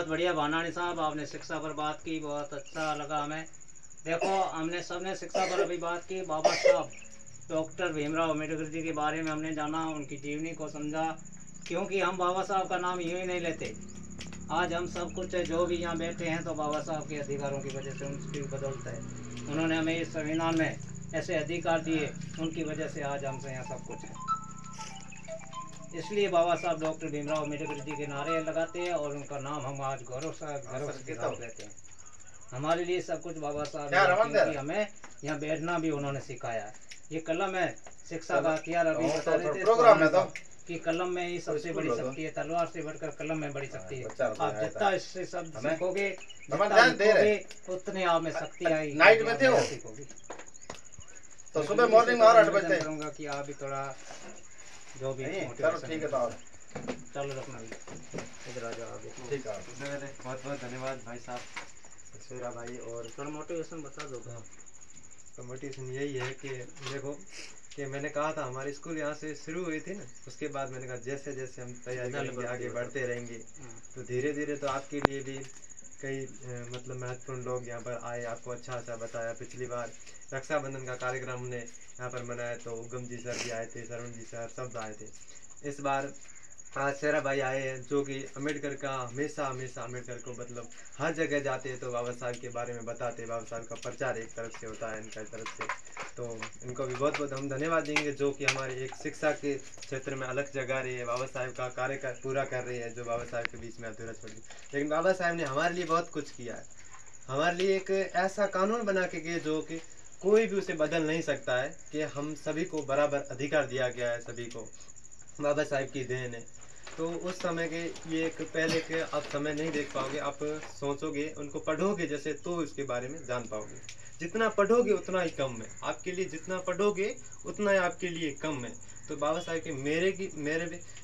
बहुत बढ़िया भानानी साहब, आपने शिक्षा पर बात की, बहुत अच्छा लगा हमें। देखो, हमने सबने शिक्षा पर अभी बात की। बाबा साहब डॉक्टर भीमराव अम्बेडकर जी के बारे में हमने जाना, उनकी जीवनी को समझा। क्योंकि हम बाबा साहब का नाम यूँ ही नहीं लेते। आज हम सब कुछ जो भी यहाँ बैठे हैं तो बाबा साहब के अधिकारों की वजह से, उनकी बदौलत है। उन्होंने हमें इस संविधान में ऐसे अधिकार दिए, उनकी वजह से आज हमसे यहाँ सब कुछ है। इसलिए बाबा साहब डॉक्टर भीमराव अम्बेडकर जी के नारे लगाते हैं और उनका नाम हम आज गौरव के साथ लेते हैं। हमारे लिए सब कुछ बाबा साहब ने, क्योंकि हमें यहाँ बैठना भी उन्होंने सिखाया है। ये कलम है शिक्षा का हथियार। अभी बता रहे थे प्रोग्राम में तो कि कलम में ही सबसे बड़ी शक्ति है, तलवार से बढ़कर कलम में बड़ी शक्ति है। आप जितना इससे शब्द सीखोगे, जितना लिखोगे, उतने आप में शक्ति आएगी। नाइट में थे सीखोगे तो सुबह मॉर्निंग में 8 बजे करूँगा कि आप भी थोड़ा जो भी चलो ठीक है। तो चलो रखना इधर आ जाओ आगे। ठीक है, बहुत बहुत धन्यवाद भाई साहब शेरा भाई। और थोड़ा मोटिवेशन बता दो। तो मोटिवेशन यही है कि देखो कि मैंने कहा था हमारी स्कूल यहाँ से शुरू हुई थी ना, उसके बाद मैंने कहा जैसे जैसे हम तैयारी करेंगे, आगे बढ़ते रहेंगे, तो धीरे धीरे तो आपके लिए भी कई मतलब महत्वपूर्ण लोग यहाँ पर आए, आपको अच्छा अच्छा बताया। पिछली बार रक्षाबंधन का कार्यक्रम हमने यहाँ पर मनाया तो उगम जी सर भी आए थे, शरण जी सर सब आए थे। इस बार आज शेरा भाई आए हैं जो कि अम्बेडकर का हमेशा हमेशा अम्बेडकर को मतलब हर जगह जाते हैं तो बाबा साहब के बारे में बताते हैं। बाबा साहब का प्रचार एक तरफ से होता है इनका तरफ से, तो इनको भी बहुत बहुत हम धन्यवाद देंगे जो कि हमारे एक शिक्षा के क्षेत्र में अलग जगह रही है, बाबा साहब का कार्य पूरा कर रही है जो बाबा साहब के बीच में अधूरा छोड़ दी। लेकिन बाबा साहब ने हमारे लिए बहुत कुछ किया है, हमारे लिए एक ऐसा कानून बना के गए जो कि कोई भी उसे बदल नहीं सकता है, कि हम सभी को बराबर अधिकार दिया गया है, सभी को बाबा साहब की देन है। तो उस समय के ये एक पहले के आप समय नहीं देख पाओगे, आप सोचोगे उनको पढ़ोगे जैसे तो इसके बारे में जान पाओगे। जितना पढ़ोगे उतना ही कम है आपके लिए, जितना पढ़ोगे उतना ही आपके लिए कम है। तो बाबा साहब के मेरे भी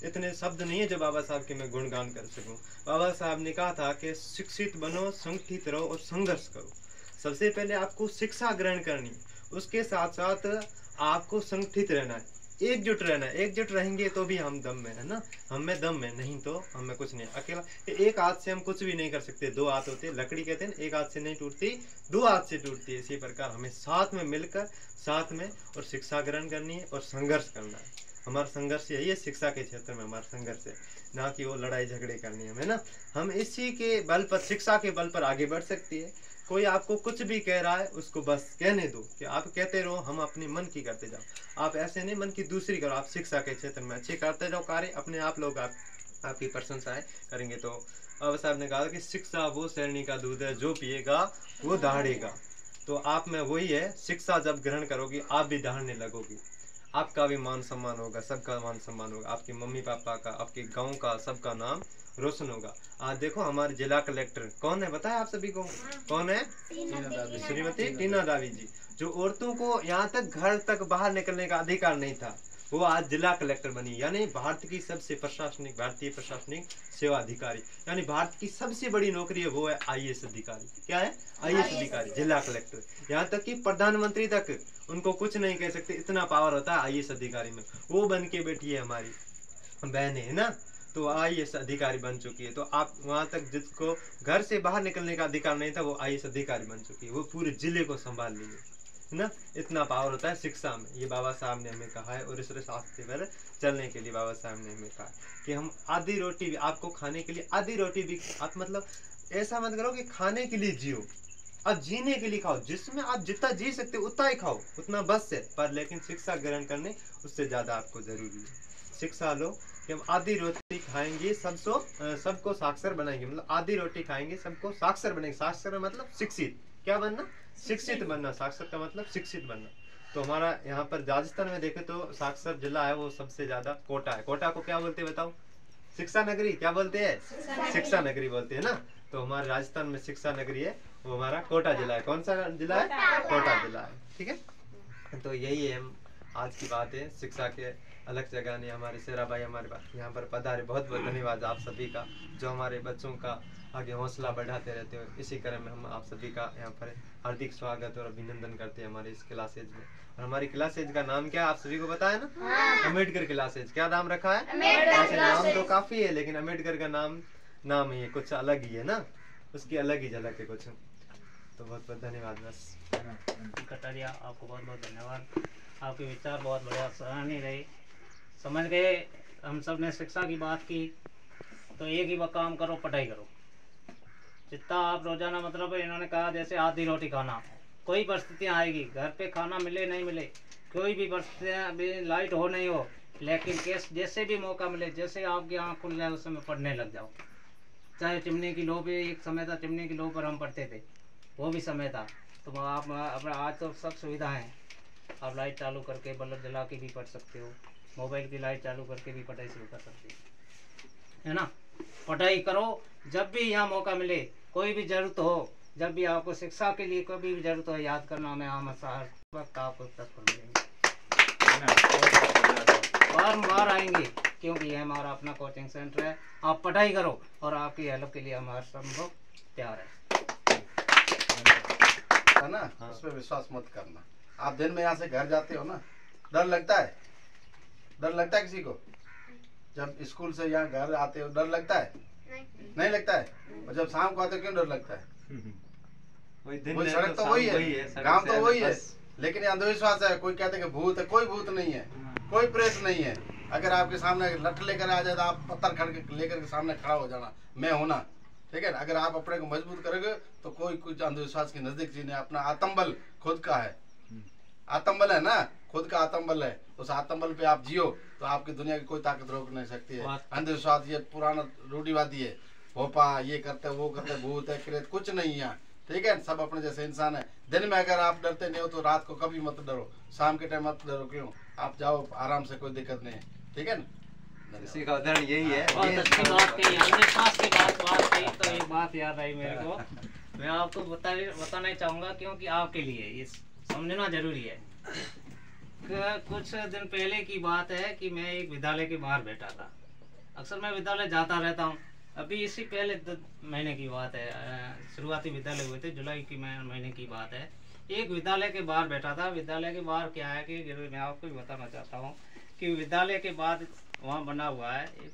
इतने शब्द नहीं है जो बाबा साहब के मैं गुणगान कर सकूं। बाबा साहब ने कहा था कि शिक्षित बनो, संगठित रहो और संघर्ष करो। सबसे पहले आपको शिक्षा ग्रहण करनी है, उसके साथ साथ आपको संगठित रहना है, एकजुट रहना है। एकजुट रहेंगे तो भी हम दम में है ना, हम में दम में, नहीं तो हमें कुछ नहीं। अकेला एक हाथ से हम कुछ भी नहीं कर सकते, दो हाथ होते, लकड़ी कहते हैं एक हाथ से नहीं टूटती, दो हाथ से टूटती है। इसी प्रकार हमें साथ में मिलकर साथ में और शिक्षा ग्रहण करनी है और संघर्ष करना है। हमारा संघर्ष यही है, शिक्षा के क्षेत्र में हमारा संघर्ष है, ना कि वो लड़ाई झगड़े करनी है ना। हम इसी के बल पर, शिक्षा के बल पर आगे बढ़ सकती है। कोई आपको कुछ भी कह रहा है उसको बस कहने दो, कि आप कहते रहो, हम अपने मन की करते जाओ। आप ऐसे नहीं मन की दूसरी करो, आप शिक्षा के क्षेत्र में अच्छे करते जाओ कार्य, अपने आप लोग आपकी प्रशंसाएं करेंगे। तो बाबा साहब ने कहा कि शिक्षा वो शैरणी का दूध है, जो पिएगा वो दहाड़ेगा। तो आप में वही है, शिक्षा जब ग्रहण करोगे आप भी दहाड़ने लगोगे, आपका भी मान सम्मान होगा, सबका मान सम्मान होगा, आपके मम्मी पापा का, आपके गांव का, सबका नाम रोशन होगा। आज देखो हमारे जिला कलेक्टर कौन है बताया आप सभी को, कौन है? श्रीमती टीना दावी जी, जो औरतों को यहाँ तक घर तक बाहर निकलने का अधिकार नहीं था, वो आज जिला कलेक्टर बनी। यानी भारत की सबसे प्रशासनिक, भारतीय प्रशासनिक सेवा अधिकारी, यानी भारत की सबसे बड़ी नौकरी है, वो है आईएएस अधिकारी। क्या है? आईएएस अधिकारी, जिला कलेक्टर। यहाँ तक कि प्रधानमंत्री तक उनको कुछ नहीं कह सकते, इतना पावर होता है आईएएस अधिकारी में। वो बन के बैठी है हमारी बहन है ना, तो आईएएस अधिकारी बन चुकी है। तो आप वहां तक जिसको घर से बाहर निकलने का अधिकार नहीं था, वो आईएएस अधिकारी बन चुकी है, वो पूरे जिले को संभाल ली है ना। इतना पावर होता है शिक्षा में, ये बाबा साहब ने हमें कहा है। और इस रास्ते पर चलने के लिए बाबा साहब ने हमें कहा कि हम आधी रोटी भी आपको खाने के लिए, आधी रोटी भी आप मतलब ऐसा मत करो कि खाने के लिए जियो, अब जीने के लिए खाओ, जिसमें आप जितना जी सकते हो उतना ही खाओ, उतना बस है। पर लेकिन शिक्षा ग्रहण करने उससे ज्यादा आपको जरूरी है। शिक्षा लो कि हम आधी रोटी खाएंगे सबको साक्षर बनाएंगे, मतलब आधी रोटी खाएंगे सबको साक्षर बनेंगे। साक्षर मतलब शिक्षित, क्या बनना? शिक्षित बनना। साक्षर का मतलब शिक्षित बनना। तो हमारा यहाँ पर राजस्थान में देखे तो साक्षर जिला है वो सबसे ज्यादा कोटा है। कोटा को क्या बोलते हैं बताओ? शिक्षा नगरी। क्या बोलते हैं? शिक्षा नगरी बोलते हैं ना। तो हमारे राजस्थान में शिक्षा नगरी है वो हमारा कोटा जिला है। कौन सा जिला है? कोटा जिला है। ठीक है, तो यही है आज की बात है। शिक्षा के अलग जगह ने हमारे शेरा भाई हमारे यहाँ पर पधारे, बहुत बहुत धन्यवाद आप सभी का, जो हमारे बच्चों का आगे हौसला बढ़ाते रहते हो। इसी क्रम में हम आप सभी का यहाँ पर हार्दिक स्वागत और अभिनंदन करते हैं हमारे इस क्लासेज में। और हमारी क्लासेज का नाम क्या है आप सभी को पता है ना? अम्बेडकर क्लासेज। क्या नाम रखा है? ऐसे नाम तो काफी है, लेकिन अम्बेडकर का नाम नाम ही है, कुछ अलग ही है ना, उसकी अलग ही झलक है कुछ। तो बहुत बहुत धन्यवाद। बस कटारिया, आपको बहुत बहुत धन्यवाद। आपके विचार बहुत बढ़िया सराहनीय रहे। समझ गए, हम सब ने शिक्षा की बात की, तो एक ही काम करो, पढ़ाई करो। जितना आप रोजाना, मतलब इन्होंने कहा जैसे आधी रोटी खाना, कोई परिस्थितियाँ आएगी, घर पे खाना मिले नहीं मिले, कोई भी परिस्थितियाँ भी, लाइट हो नहीं हो, लेकिन जैसे भी मौका मिले, जैसे आपकी आँख खुल जाए उस समय पढ़ने लग जाओ। चाहे चिमनी की लो पे, एक समय था चिमनी की लो पर हम पढ़ते थे, वो भी समय था। तो आप अपना, आज तो सब सुविधा है, आप लाइट चालू करके बल्ब जला के भी पढ़ सकते हो, मोबाइल की लाइट चालू करके भी पढ़ाई शुरू कर सकते हो, है ना। पढ़ाई करो, जब भी यहाँ मौका मिले, कोई भी जरूरत हो, जब भी आपको शिक्षा के लिए कभी भी जरूरत हो, याद करना, मैं अहमद साहब वक्त आपको तत्पर मिलेंगे, बार आएंगे, क्योंकि ये हमारा अपना कोचिंग सेंटर है। आप पढ़ाई करो और आपकी हेल्प के लिए हमारा संभव तैयार है ना। हाँ। उस पर विश्वास मत करना। आप दिन में यहाँ से घर जाते हो ना, डर लगता है, डर लगता है किसी को? जब स्कूल से यहाँ घर आते हो डर लगता है? नहीं लगता है। और जब शाम को आते हो क्यों डर लगता है? वही सड़क तो वही है, गांव तो वही है, लेकिन ये अंधविश्वास है। कोई कहते हैं कि भूत है, कोई भूत नहीं है, कोई प्रेत नहीं है। अगर आपके सामने लठ लेकर आ जाए तो आप पत्थर खड़ लेकर के सामने खड़ा हो जाना, मैं हूं ना, ठीक है। अगर आप अपने को मजबूत करोगे तो कोई कुछ अंधविश्वास के नजदीक चीज नहीं। अपना आत्मबल खुद का है, आत्मबल है ना, खुद का आत्मबल है। उस आत्मबल पे आप जियो तो आपकी दुनिया की कोई ताकत रोक नहीं सकती है। अंधविश्वास ये पुराना रूढ़िवादी है, भोपा ये करते वो करते, भूत है प्रेत कुछ नहीं है, ठीक है। सब अपने जैसे इंसान है। दिन में अगर आप डरते नहीं हो तो रात को कभी मत डरो, शाम के टाइम मत डरो। क्यों? आप जाओ आराम से, कोई दिक्कत नहीं है, ठीक है ना। इसी का उदाहरण यही है। बहुत अच्छी बात कही, अंधविश्वास की बात कही तो एक बात याद आई मेरे को, मैं आपको बताना चाहूँगा, क्योंकि आपके लिए ये समझना जरूरी है। कुछ दिन पहले की बात है कि मैं एक विद्यालय के बाहर बैठा था। अक्सर मैं विद्यालय जाता रहता हूँ। अभी इसी पहले 2 महीने की बात है, शुरुआती विद्यालय हुए थे, जुलाई की महीने की बात है। एक विद्यालय के बाहर बैठा था। विद्यालय के बाहर क्या है कि मैं आपको भी बताना चाहता हूँ कि विद्यालय के बाद वहाँ बना हुआ है एक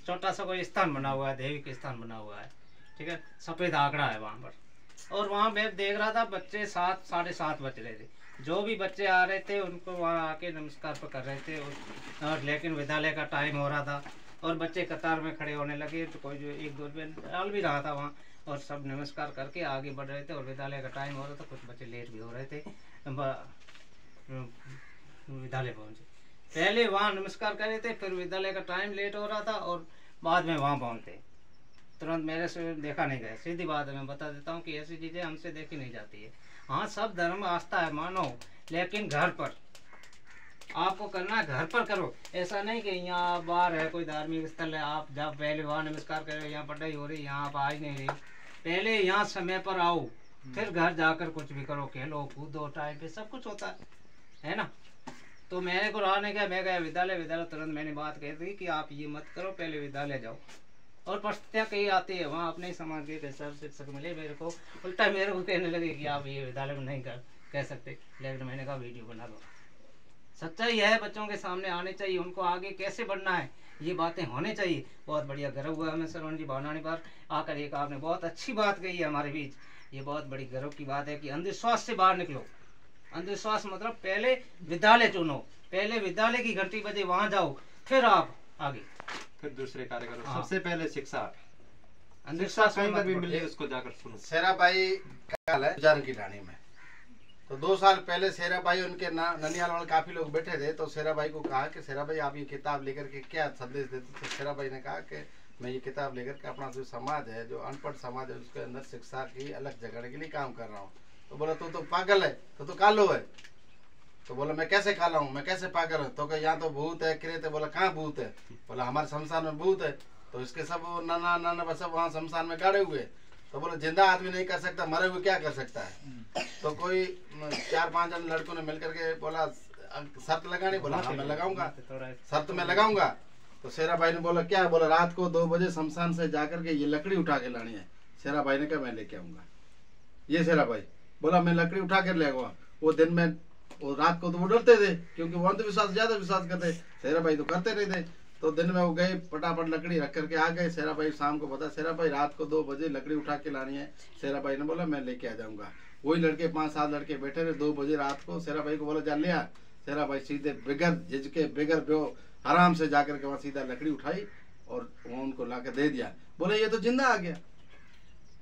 छोटा सा कोई स्थान बना हुआ है, दैविक स्थान बना हुआ है, ठीक है। सफ़ेद आंकड़ा है वहाँ पर। और वहाँ मैं देख रहा था बच्चे 7 साढ़े 7 बज रहे थे। जो भी बच्चे आ रहे थे उनको वहाँ आके नमस्कार कर रहे थे, और लेकिन विद्यालय का टाइम हो रहा था और बच्चे कतार में खड़े होने लगे। तो कोई जो 1-2 रुपये डाल भी रहा था वहाँ, और सब नमस्कार करके आगे बढ़ रहे थे। और विद्यालय का टाइम हो रहा था, कुछ बच्चे लेट भी हो रहे थे विद्यालय पहुँचे। पहले वहाँ नमस्कार कर रहे थे, फिर विद्यालय का टाइम लेट हो रहा था और बाद में वहाँ पहुँचते। तुरंत मेरे से देखा नहीं गया। सीधी बात है, मैं बता देता हूँ कि ऐसी चीज़ें हमसे देखी नहीं जाती है। हाँ, सब धर्म आस्था है मानो, लेकिन घर पर आपको करना है, घर पर करो। ऐसा नहीं कि यहाँ बाहर है कोई धार्मिक स्थल है, आप जब पहले वहाँ नमस्कार करो, यहाँ पढ़ाई हो रही, यहाँ आप आ ही नहीं रही। पहले यहाँ समय पर आओ, फिर घर जाकर कुछ भी करो, खेलो कूदो, टाइम पे सब कुछ होता है ना। तो मेरे को रहा नहीं गया, मैं गया विद्यालय। तुरंत मैंने बात कही थी कि आप ये मत करो, पहले विद्यालय जाओ। और परिस्थितियाँ कई आती है, वहाँ अपने ही समाज के सर शिक्षक मिले मेरे को, उल्टा मेरे को कहने लगे कि आप ये विद्यालय में नहीं कह सकते। लेकिन मैंने कहा वीडियो बना लो। सच्चाई है, बच्चों के सामने आने चाहिए, उनको आगे कैसे बढ़ना है ये बातें होने चाहिए। बहुत बढ़िया गर्व हुआ हमें श्रवण जी भावनानी पर आकर। एक आपने बहुत अच्छी बात कही है हमारे बीच, ये बहुत बड़ी गर्व की बात है कि अंधविश्वास से बाहर निकलो। अंधविश्वास मतलब पहले विद्यालय चुनो, पहले विद्यालय की घंटी बजे वहाँ जाओ, फिर आप आगे फिर दूसरे कार्य करो। हाँ। सबसे पहले शिक्षा, अंधविश्वास कहीं पर भी मिले उसको जाकर सुनो। शेरा भाई का है गुजारन की ढाणी में, तो 2 साल पहले शेरा भाई उनके ननियाल वाले काफी लोग बैठे थे। तो शेरा भाई को कहा कि शेरा भाई आप ये किताब लेकर के क्या संदेश देते? तो शेरा भाई ने कहा कि मैं ये किताब लेकर के अपना जो समाज है, जो अनपढ़ समाज है, उसके अंदर शिक्षा की अलग जगह के लिए काम कर रहा हूँ। तो बोला तो पागल है, तो कालो है। तो बोला मैं कैसे काला हूँ, मैं कैसे पागल हूँ? तो यहाँ तो भूत है क्रेत है। बोला कहाँ भूत है? बोला हमारे शमशान में भूत है। तो इसके सब नाना सब वहाँ शमशान में गाड़े हुए। तो बोला जिंदा आदमी नहीं कर सकता, मरे हुए क्या कर सकता है? तो कोई 4-5 जन लड़कों ने मिलकर के बोला शर्त लगानी। बोला हाँ मैं लगाऊंगा, शर्त में लगाऊंगा। तो शेरा भाई ने बोला क्या? बोला रात को 2 बजे शमशान से जाकर के ये लकड़ी उठा के लानी है। शेरा भाई ने कहा मैं लेके आऊंगा। ये शेरा भाई बोला मैं लकड़ी उठा कर ले आऊंगा। वो दिन में, वो रात को तो वो डरते थे, क्योंकि वो अंधविश्वास ज्यादा विश्वास करते। शेरा भाई तो करते नहीं थे। तो दिन में वो गए, फटाफट लकड़ी रख करके आ गए। शेरा भाई शाम को बता, शेरा भाई रात को 2 बजे लकड़ी उठा के लानी है। शेरा भाई ने बोला मैं लेके आ जाऊंगा। वही लड़के 5-7 लड़के बैठे रहे। 2 बजे रात को शेरा भाई को बोला जा ले आ। शेरा भाई सीधे बिगर झिझके बिगर ब्यो आराम से जाकर के वहाँ सीधा लकड़ी उठाई और वो उनको ला के दे दिया। बोले ये तो जिंदा आ गया।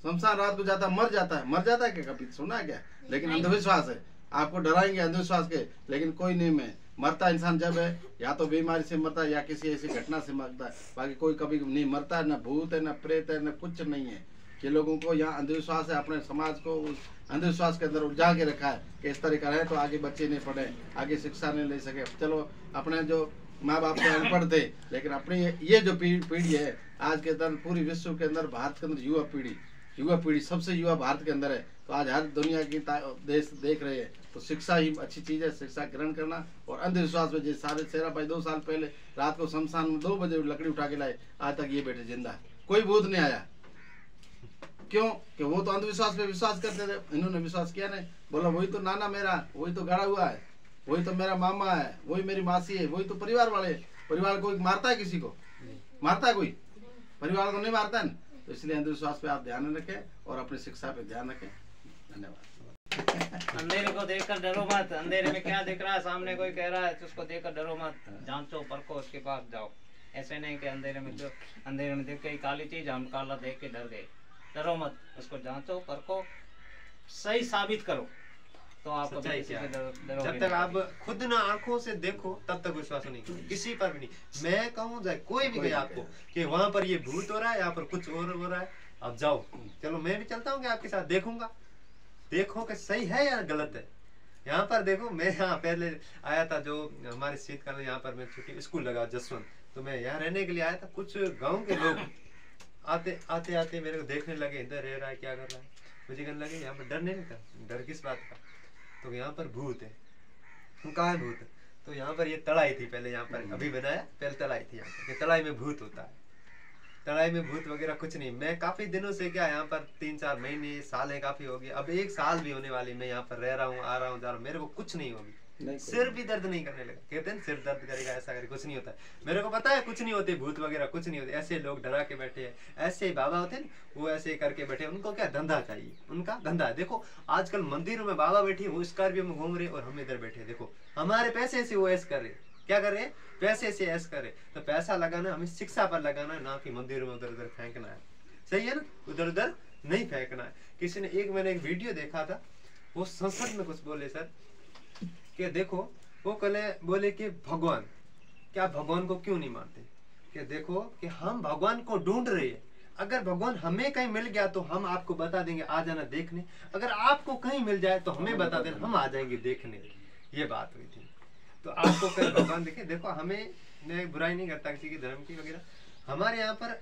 शमशान रात को जाता मर जाता है क्या कभी सुना है क्या? लेकिन अंधविश्वास है, आपको डराएंगे अंधविश्वास के, लेकिन कोई नहीं में मरता इंसान जब है या तो बीमारी से मरता है या किसी ऐसी घटना से मरता है, बाकी कोई कभी नहीं मरता है। न भूत है, न प्रेत है, न कुछ नहीं है। ये लोगों को यहाँ अंधविश्वास है, अपने समाज को उस अंधविश्वास के अंदर उलझा के रखा है कि इस तरह का है तो आगे बच्चे नहीं पढ़े, आगे शिक्षा नहीं ले सके। चलो अपने जो माँ बाप तो अनपढ़ थे, लेकिन अपनी ये जो पीढ़ी है आज के अंदर पूरी विश्व के अंदर भारत के अंदर युवा पीढ़ी सबसे युवा भारत के अंदर है। तो आज हर दुनिया की देश देख रहे हैं, तो शिक्षा ही अच्छी चीज़ है। शिक्षा ग्रहण करना और अंधविश्वास में सारे शेरा भाई 2 साल पहले रात को शमशान में 2 बजे लकड़ी उठा के लाए, आज तक ये बेटे जिंदा है, कोई भूत नहीं आया। क्यों? कि वो तो अंधविश्वास पे विश्वास करते थे, इन्होंने विश्वास किया नहीं। बोला वही तो नाना मेरा, वही तो गड़ा हुआ है, वही तो मेरा मामा है, वही मेरी मासी है, वही तो परिवार वाले। परिवार कोई मारता है किसी को? मारता है कोई? परिवार को नहीं मारता है ना। तो इसलिए अंधविश्वास पे आप ध्यान रखें और अपनी शिक्षा पे ध्यान रखें। धन्यवाद। अंधेरे को देखकर डरो मत। अंधेरे में क्या दिख रहा है, सामने कोई कह रहा है तो उसको देखकर डरो मत, जांचो परखो उसके पास जाओ। ऐसे नहीं कि अंधेरे में देख के काली चीज हम काला देख के डर गए। डरो मत, उसको जांचो परखो, सही साबित करो तो आपको जब तक आप खुद ना आंखों से देखो तब तक विश्वास नहीं करो किसी पर भी नहीं। मैं कहूँ जाए कोई भी कहे आपको कि वहां पर ये भूत हो रहा है, यहाँ पर कुछ और हो रहा है, आप जाओ, चलो मैं भी चलता हूँ आपके साथ, देखूंगा, देखो कि सही है या गलत है। यहाँ पर देखो, मैं यहाँ पहले आया था, जो हमारे शीतकाल यहाँ पर मैं छुट्टी स्कूल लगा जसवंत, तो मैं यहाँ रहने के लिए आया था। कुछ गाँव के लोग आते मेरे को देखने लगे, इधर रह रहा है, क्या कर रहा है। मुझे कहने लगे यहाँ पर डर नहीं था। डर किस बात का? तो यहाँ पर भूत है। कहाँ है भूत? तो यहाँ पर ये तड़ाई थी पहले, यहाँ पर अभी बनाया, पहले तड़ाई थी यहाँ पर, तड़ाई में भूत होता है। तड़ाई में भूत वगैरह कुछ नहीं। मैं काफी दिनों से क्या यहाँ पर 3-4 महीने साल है, काफी हो गया, अब 1 साल भी होने वाली मैं यहाँ पर रह रहा हूँ, आ रहा हूँ, जा रहा हूँ, मेरे को कुछ नहीं होगी। सिर भी दर्द नहीं करने लगा। कहते हैं सिर दर्द करेगा, ऐसा करे, कुछ नहीं होता। मेरे को पता है कुछ नहीं होते, भूत वगैरह कुछ नहीं होते। ऐसे लोग डरा के बैठे हैं, ऐसे ही बाबा होते हैं वो ऐसे करके बैठे। उनको क्या धंधा चाहिए, उनका धंधा है। देखो आजकल मंदिरों में बाबा बैठे, वो स्कॉर्पियो में घूम रहे और हम इधर बैठे। देखो हमारे पैसे से वो ऐसे कर रहे, क्या कर रहे हैं? पैसे से ऐसे कर रहे। तो पैसा लगाना हमें शिक्षा पर लगाना है, ना कि मंदिरों में उधर उधर फेंकना है। सही है ना? उधर उधर नहीं फेंकना है। किसी ने मैंने एक वीडियो देखा था, वो संसद में कुछ बोले सर कि देखो, वो कल बोले कि भगवान, क्या भगवान को क्यों नहीं मानते? कि देखो कि हम भगवान को ढूंढ रहे हैं, अगर भगवान हमें कहीं मिल गया तो हम आपको बता देंगे, आ जाना देखने। अगर आपको कहीं मिल जाए तो हमें बता देना, हम आ जाएंगे देखने। ये बात हुई थी। तो आपको कहीं भगवान देखे, देखो हमें, मैं बुराई नहीं करता किसी की धर्म की वगैरह। हमारे यहाँ पर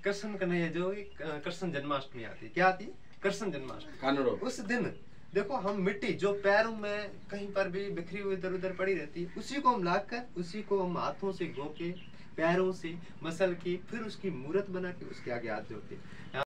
कृष्ण कन्हैया जो कृष्ण जन्माष्टमी आती है, क्या आती है? कृष्ण जन्माष्टमी। उस दिन देखो हम मिट्टी जो पैरों में कहीं पर भी बिखरी हुई इधर उधर पड़ी रहती है, उसी को हम लाकर, उसी को हम हाथों से गो के, पैरों से मसल के, फिर उसकी मूर्त बना के उसके आगे हाथ जोड़ते हैं।